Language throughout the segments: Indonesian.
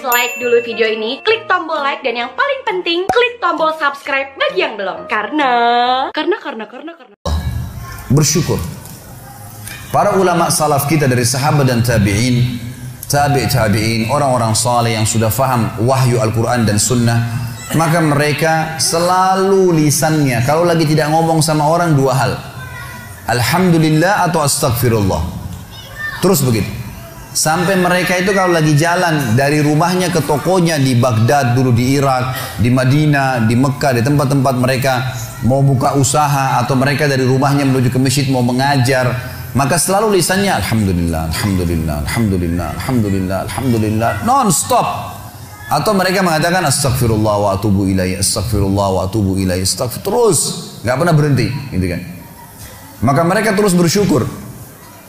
like dulu video ini, klik tombol like, dan yang paling penting, klik tombol subscribe bagi yang belum. Karena bersyukur. Para ulama salaf kita dari sahabat dan tabi'in, tabi'in, orang-orang saleh yang sudah faham wahyu Al-Quran dan Sunnah, maka mereka selalu lisannya kalau lagi tidak ngomong sama orang dua hal, alhamdulillah atau astagfirullah, terus begitu. Sampai mereka itu kalau lagi jalan dari rumahnya ke tokonya di Baghdad dulu, di Irak, di Madinah, di Mekah, di tempat-tempat mereka mau buka usaha, atau mereka dari rumahnya menuju ke masjid mau mengajar, maka selalu lisannya alhamdulillah, alhamdulillah, alhamdulillah, alhamdulillah, alhamdulillah, non-stop. Atau mereka mengatakan astagfirullah wa atubu ilaih, astagfirullah wa atubu ilaih, terus, nggak pernah berhenti, gitu kan. Maka mereka terus bersyukur.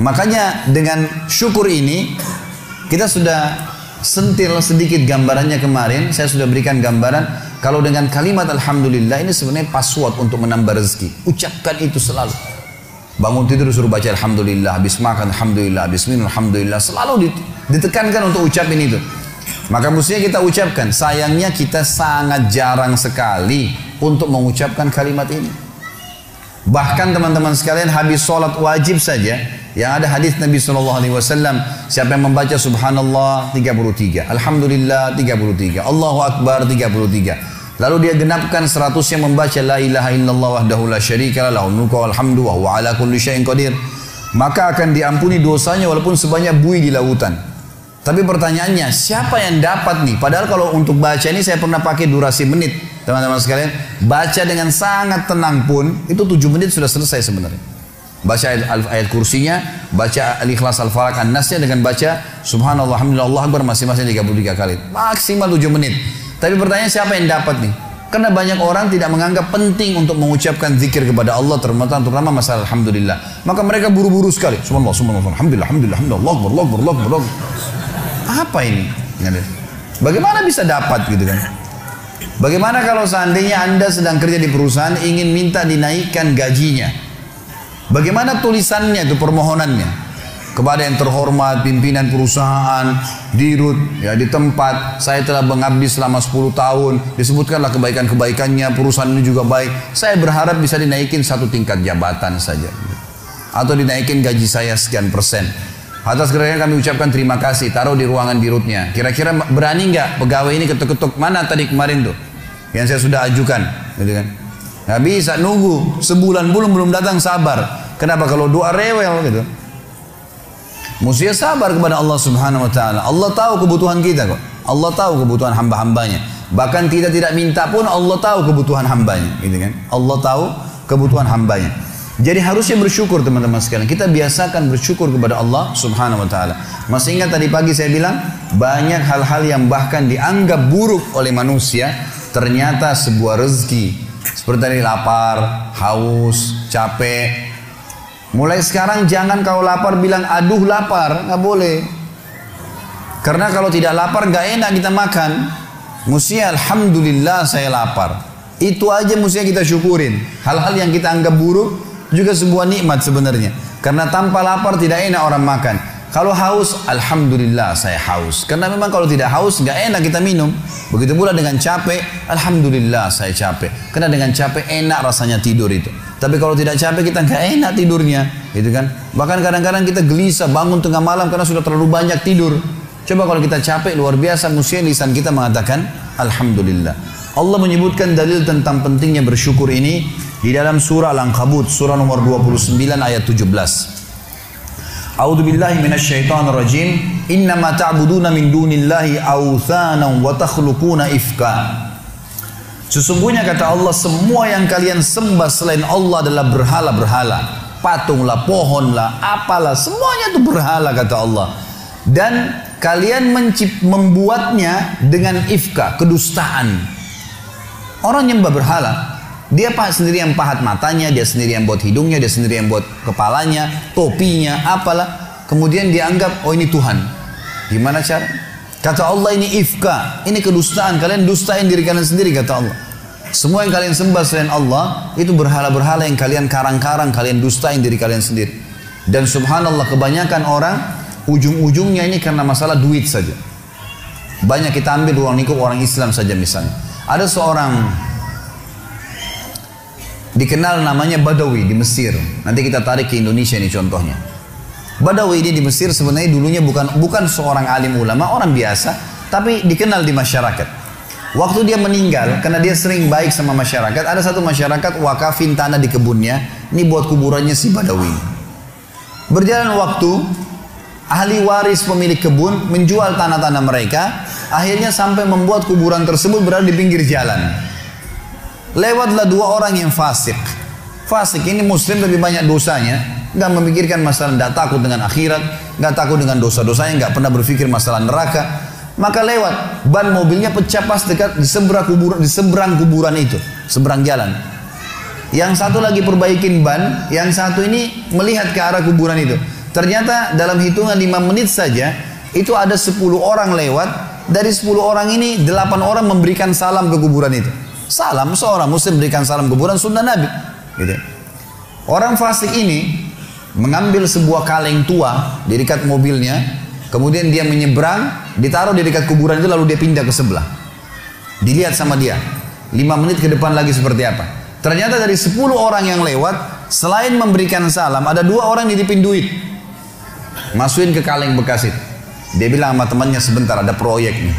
Makanya dengan syukur ini kita sudah sentil sedikit gambarannya kemarin. Saya sudah berikan gambaran kalau dengan kalimat alhamdulillah ini sebenarnya password untuk menambah rezeki. Ucapkan itu selalu. Bangun tidur suruh baca alhamdulillah, habis makan alhamdulillah, habis minum alhamdulillah, selalu ditekankan untuk ucapin itu. Maka mestinya kita ucapkan. Sayangnya kita sangat jarang sekali untuk mengucapkan kalimat ini. Bahkan teman-teman sekalian, habis sholat wajib saja, yang ada hadis Nabi SAW, siapa yang membaca subhanallah 33, alhamdulillah 33, Allahu Akbar 33, lalu dia genapkan 100 yang membaca la ilaha illallah wahdahu la syarika lah, lahul mulku wal hamdu wa huwa ala kulli syai'in qadir, maka akan diampuni dosanya walaupun sebanyak buih di lautan. Tapi pertanyaannya, siapa yang dapat nih? Padahal kalau untuk baca ini saya pernah pakai durasi menit, teman-teman sekalian. Baca dengan sangat tenang pun itu 7 menit sudah selesai sebenarnya. Baca ayat kursinya, baca al-ikhlas, al-falaq, an-nasnya, dengan baca subhanallah, alhamdulillah, Allah akbar masing-masing 33 kali. Maksimal 7 menit. Tapi pertanyaan, siapa yang dapat nih? Karena banyak orang tidak menganggap penting untuk mengucapkan zikir kepada Allah, terutama masalah alhamdulillah. Maka mereka buru-buru sekali. Subhanallah, subhanallah, alhamdulillah, alhamdulillah, alhamdulillah, Allah akbar, Allah akbar, Allah akbar. Apa ini? Bagaimana bisa dapat gitu kan? Bagaimana kalau seandainya Anda sedang kerja di perusahaan ingin minta dinaikkan gajinya? Bagaimana tulisannya itu, permohonannya? Kepada yang terhormat pimpinan perusahaan, dirut ya di tempat saya telah mengabdi selama 10 tahun, disebutkanlah kebaikan-kebaikannya, perusahaan ini juga baik. Saya berharap bisa dinaikin 1 tingkat jabatan saja, atau dinaikin gaji saya sekian persen. Atas kerjanya kami ucapkan terima kasih, taruh di ruangan dirutnya. Kira-kira berani nggak pegawai ini ketuk-ketuk, mana tadi kemarin tuh yang saya sudah ajukan, gitu kan? Nggak bisa nunggu sebulan belum datang, sabar. Kenapa? Kalau doa rewel gitu. Mestinya sabar kepada Allah Subhanahu Wa Taala. Allah tahu kebutuhan kita kok. Allah tahu kebutuhan hamba-hambanya. Bahkan kita tidak minta pun Allah tahu kebutuhan hambanya, gitu kan? Allah tahu kebutuhan hambanya. Jadi harusnya bersyukur teman-teman sekalian. Kita biasakan bersyukur kepada Allah Subhanahu Wa Taala. Masih ingat tadi pagi saya bilang banyak hal-hal yang bahkan dianggap buruk oleh manusia, ternyata sebuah rezeki. Seperti tadi lapar, haus, capek. Mulai sekarang jangan kalau lapar bilang aduh lapar, nggak boleh. Karena kalau tidak lapar nggak enak kita makan. Mestinya alhamdulillah saya lapar. Itu aja mestinya kita syukurin. Hal-hal yang kita anggap buruk juga sebuah nikmat sebenarnya. Karena tanpa lapar tidak enak orang makan. Kalau haus, alhamdulillah saya haus. Karena memang kalau tidak haus nggak enak kita minum. Begitu pula dengan capek, alhamdulillah saya capek. Karena dengan capek enak rasanya tidur itu. Tapi kalau tidak capek kita nggak enak tidurnya, gitu kan? Bahkan kadang-kadang kita gelisah bangun tengah malam karena sudah terlalu banyak tidur. Coba kalau kita capek luar biasa, mestinya lisan kita mengatakan alhamdulillah. Allah menyebutkan dalil tentang pentingnya bersyukur ini di dalam surah Al-Ankabut, surah nomor 29 ayat 17. A'udzu billahi minasyaitonir rajim. Innama ta'buduna min dunillahi awthanan wa takhluquna ifka. Sesungguhnya kata Allah, semua yang kalian sembah selain Allah adalah berhala-berhala. Patunglah, pohonlah, apalah, semuanya itu berhala kata Allah. Dan kalian membuatnya dengan ifka, kedustaan. Orang nyembah berhala, dia sendiri yang pahat matanya, dia sendiri yang buat hidungnya, dia sendiri yang buat kepalanya, topinya, apalah. Kemudian dianggap, oh ini Tuhan. Gimana cara? Kata Allah, ini ifka, ini kedustaan. Kalian dustain diri kalian sendiri kata Allah. Semua yang kalian sembah selain Allah itu berhala-berhala yang kalian karang-karang, kalian dustain diri kalian sendiri. Dan subhanallah kebanyakan orang ujung-ujungnya ini karena masalah duit saja. Banyak kita ambil ruang lingkup orang Islam saja misalnya. Ada seorang dikenal namanya Badawi di Mesir. Nanti kita tarik ke Indonesia ini contohnya. Badawi ini di Mesir sebenarnya dulunya bukan seorang alim ulama, orang biasa, tapi dikenal di masyarakat. Waktu dia meninggal, karena dia sering baik sama masyarakat, ada satu masyarakat wakafin tanah di kebunnya, ini buat kuburannya si Badawi. Berjalan waktu, ahli waris pemilik kebun menjual tanah-tanah mereka, akhirnya sampai membuat kuburan tersebut berada di pinggir jalan. Lewatlah dua orang yang fasik. Fasik ini muslim tapi banyak dosanya, nggak memikirkan masalah, nggak takut dengan akhirat, nggak takut dengan dosa-dosanya, nggak pernah berpikir masalah neraka. Maka lewat, ban mobilnya pecah pas dekat di seberang kuburan itu, seberang jalan. Yang satu lagi perbaikin ban, yang satu ini melihat ke arah kuburan itu. Ternyata dalam hitungan 5 menit saja, itu ada 10 orang lewat. Dari 10 orang ini, 8 orang memberikan salam ke kuburan itu. Salam, seorang muslim berikan salam kuburan sunnah Nabi. Gitu. Orang fasik ini mengambil sebuah kaleng tua di dekat mobilnya, kemudian dia menyeberang, ditaruh di dekat kuburan itu, lalu dia pindah ke sebelah. Dilihat sama dia, 5 menit ke depan lagi seperti apa. Ternyata dari 10 orang yang lewat, selain memberikan salam, ada 2 orang nitipin duit. Masukin ke kaleng bekas itu. Dia bilang sama temannya, sebentar ada proyek nih.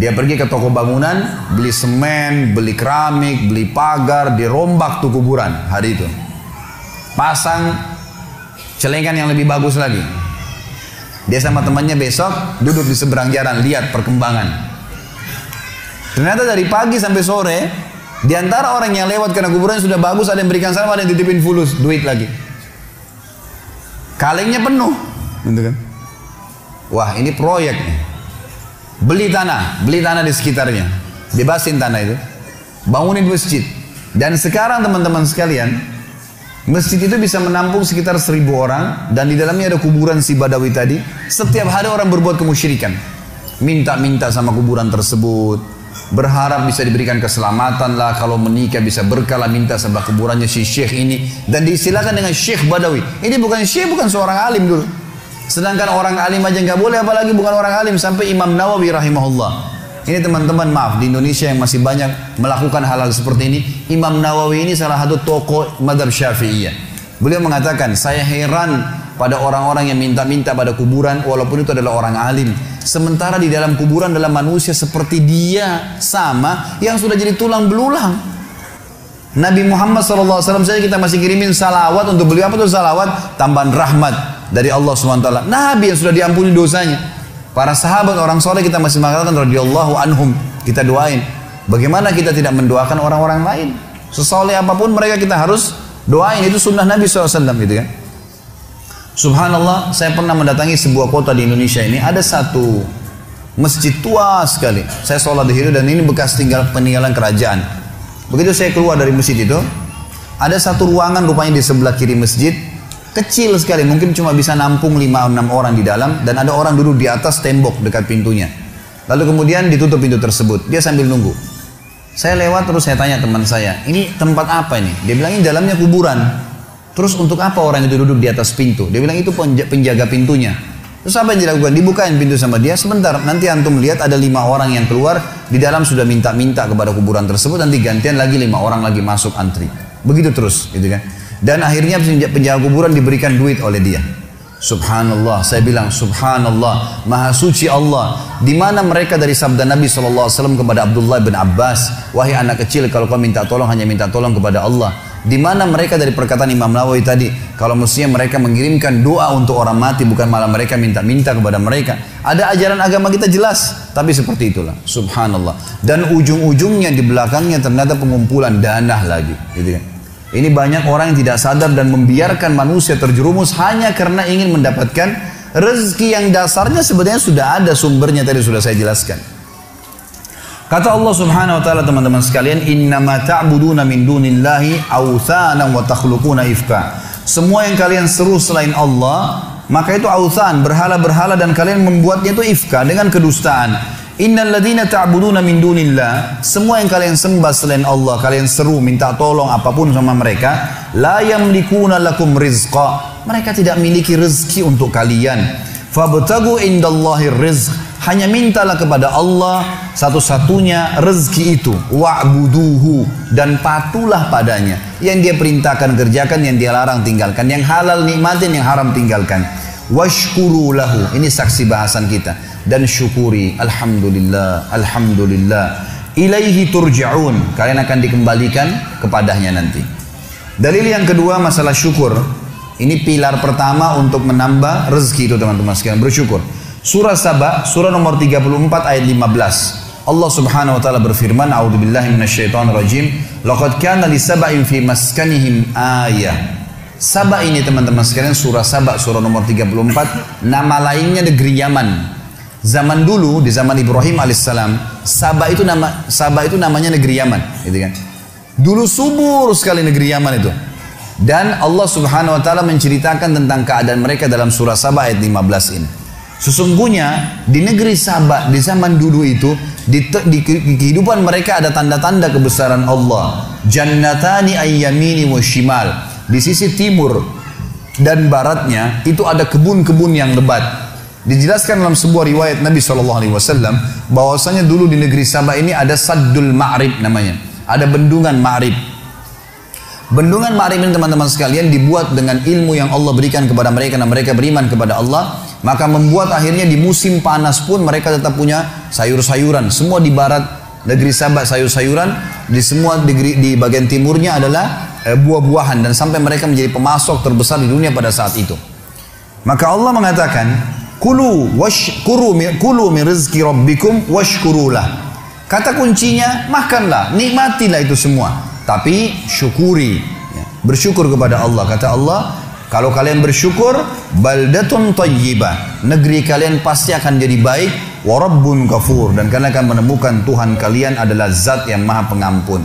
Dia pergi ke toko bangunan, beli semen, beli keramik, beli pagar, dirombak tuh kuburan hari itu. Pasang celengan yang lebih bagus lagi. Dia sama temannya besok duduk di seberang jalan, lihat perkembangan. Ternyata dari pagi sampai sore, di antara orang yang lewat karena kuburannya sudah bagus, ada yang berikan salam, ada yang titipin fulus, duit lagi. Kalengnya penuh, gitu kan? Wah, ini proyek nih. Beli tanah di sekitarnya, bebasin tanah itu, bangunin masjid. Dan sekarang teman-teman sekalian, masjid itu bisa menampung sekitar 1000 orang, dan di dalamnya ada kuburan si Badawi tadi. Setiap hari orang berbuat kemusyrikan, minta-minta sama kuburan tersebut, berharap bisa diberikan keselamatan lah, kalau menikah bisa berkah lah, minta sama kuburannya si syekh ini, dan diistilahkan dengan Syekh Badawi. Ini bukan syekh, bukan seorang alim dulu. Sedangkan orang alim aja nggak boleh, apalagi bukan orang alim. Sampai Imam Nawawi rahimahullah. Ini teman-teman, maaf, di Indonesia yang masih banyak melakukan hal-hal seperti ini. Imam Nawawi ini salah satu tokoh madhab Syafi'iyah. Beliau mengatakan, saya heran pada orang-orang yang minta-minta pada kuburan, walaupun itu adalah orang alim. Sementara di dalam kuburan dalam manusia seperti dia sama, yang sudah jadi tulang belulang. Nabi Muhammad SAW saja kita masih kirimin salawat untuk beliau. Apa itu salawat? Tambahan rahmat dari Allah SWT. Nabi yang sudah diampuni dosanya. Para sahabat orang soleh kita masih mengatakan radhiyallahu anhum, kita doain. Bagaimana kita tidak mendoakan orang-orang lain? Sesoleh apapun mereka kita harus doain. Itu sunnah Nabi SAW gitu kan. Subhanallah, saya pernah mendatangi sebuah kota di Indonesia ini. Ada satu masjid tua sekali. Saya sholat di situ dan ini bekas peninggalan kerajaan. Begitu saya keluar dari masjid itu, ada satu ruangan rupanya di sebelah kiri masjid, kecil sekali, mungkin cuma bisa nampung 5-6 orang di dalam, dan ada orang duduk di atas tembok dekat pintunya. Lalu kemudian ditutup pintu tersebut, dia sambil nunggu. Saya lewat terus saya tanya teman saya, ini tempat apa ini? Dia bilang ini dalamnya kuburan. Terus untuk apa orang itu duduk di atas pintu? Dia bilang itu penjaga pintunya. Terus apa yang dilakukan? Dibukain pintu sama dia, sebentar nanti antum lihat ada 5 orang yang keluar, di dalam sudah minta-minta kepada kuburan tersebut, nanti gantian lagi 5 orang lagi masuk antri. Begitu terus, gitu kan. Dan akhirnya penjaga kuburan diberikan duit oleh dia. Subhanallah, saya bilang subhanallah, maha suci Allah. Di mana mereka dari sabda Nabi SAW kepada Abdullah bin Abbas, wahai anak kecil, kalau kau minta tolong hanya minta tolong kepada Allah. Di mana mereka dari perkataan Imam Nawawi tadi, kalau mestinya mereka mengirimkan doa untuk orang mati, bukan malah mereka minta-minta kepada mereka. Ada ajaran agama kita jelas, tapi seperti itulah. Subhanallah. Dan ujung-ujungnya di belakangnya ternyata pengumpulan dana lagi, gitu kan. Ini banyak orang yang tidak sadar dan membiarkan manusia terjerumus hanya karena ingin mendapatkan rezeki yang dasarnya sebenarnya sudah ada sumbernya, tadi sudah saya jelaskan. Kata Allah Subhanahu wa taala, teman-teman sekalian, innama ta'buduna min dunillahi awthanan wa takhluquna ifka. Semua yang kalian seru selain Allah, maka itu authan, berhala-berhala, dan kalian membuatnya itu ifka dengan kedustaan. Innal ladzina ta'buduna min dunillah, semua yang kalian sembah selain Allah, kalian seru minta tolong apapun sama mereka, la yamlikuna lakum rizqa, mereka tidak memiliki rezeki untuk kalian. Fabtagu indallahi rizq. Hanya mintalah kepada Allah satu-satunya rezeki itu. Wa'buduhu. Dan patulah padanya. Yang dia perintahkan kerjakan, yang dia larang tinggalkan. Yang halal nikmatin, yang haram tinggalkan. Washkuru lahu. Ini saksi bahasan kita. Dan syukuri. Alhamdulillah. Alhamdulillah. Ilaihi turja'un. Kalian akan dikembalikan kepadanya nanti. Dalil yang kedua masalah syukur. Ini pilar pertama untuk menambah rezeki itu teman-teman sekalian. Bersyukur. Surah Saba, surah nomor 34 ayat 15. Allah subhanahu wa ta'ala berfirman, A'udzubillahi minasyaitonirrajim. Laqad kana li saba'in fi maskanihim ayah. Saba ini teman-teman sekalian, surah Saba, surah nomor 34. Nama lainnya negeri Yaman. Zaman dulu, di zaman Ibrahim alaihissalam, Saba itu namanya negeri Yaman. Gitu kan. Dulu subur sekali negeri Yaman itu. Dan Allah subhanahu wa ta'ala menceritakan tentang keadaan mereka dalam surah Saba ayat 15 ini. Sesungguhnya di negeri Saba di zaman dulu itu di kehidupan mereka ada tanda-tanda kebesaran Allah. Jannatani ayyamini wa shimal. Di sisi timur dan baratnya itu ada kebun-kebun yang lebat. Dijelaskan dalam sebuah riwayat Nabi SAW bahwasanya dulu di negeri Saba ini ada Saddul Ma'rib namanya. Ada bendungan Ma'rib. Bendungan Ma'rib ini teman-teman sekalian dibuat dengan ilmu yang Allah berikan kepada mereka dan mereka beriman kepada Allah. Maka membuat akhirnya di musim panas pun mereka tetap punya sayur-sayuran. Semua di barat negeri Sabah sayur-sayuran. Di semua di bagian timurnya adalah buah-buahan. Dan sampai mereka menjadi pemasok terbesar di dunia pada saat itu. Maka Allah mengatakan, Kulu min rizki rabbikum washkurulah. Kata kuncinya, makanlah, nikmatilah itu semua. Tapi syukuri. Bersyukur kepada Allah. Kata Allah, kalau kalian bersyukur, baldatun tayyibah. Negeri kalian pasti akan jadi baik. Wa rabbun ghafur. Dan kalian akan menemukan Tuhan kalian adalah zat yang maha pengampun.